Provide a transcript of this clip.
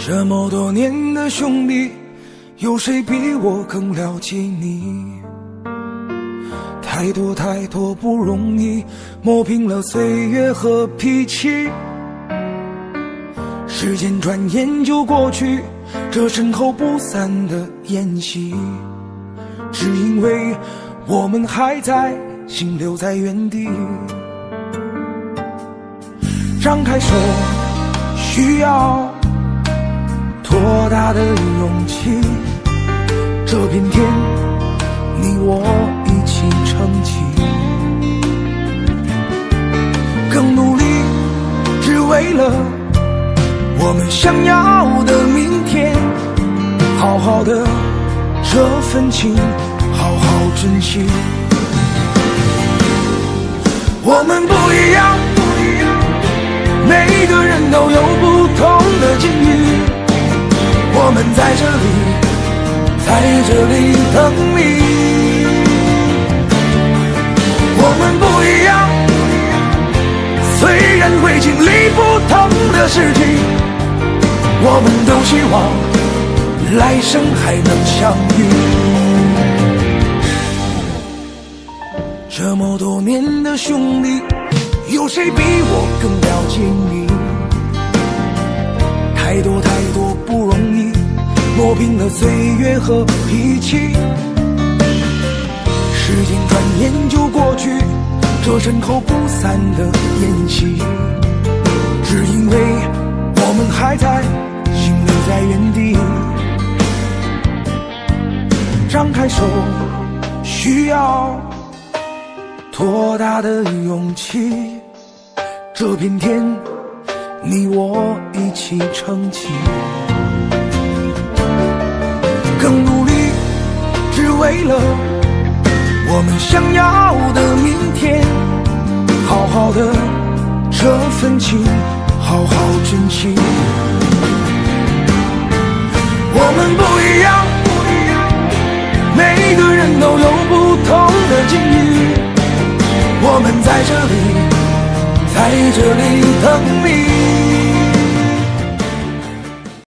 这么多年的兄弟，有谁比我更了解你？太多太多不容易，磨平了岁月和脾气。时间转眼就过去，这身后不散的宴席，只因为我们还在，心留在原地。张开手，需要多大的勇气？这片天，你我一起撑起。更努力，只为了我们想要的明天。好好的这份情，好好珍惜。我们不一样，每个人都有不同的境遇。我们在这里等你。我们不一样，虽然会经历不同的事情，我们都希望来生还能相遇。这么多年的兄弟，有谁比我更了解你？太多太多不容易，磨平了岁月和脾气。时间转眼就过去，这身后不散的宴席，只因为我们还在，心留在原地。张开手，需要多大的勇气？这片天，你我一起撑起。更努力，只为了我们想要的明天。好好的这份情，好好珍惜。我们不一样，每个人都有不同的境遇。我们在这里等你。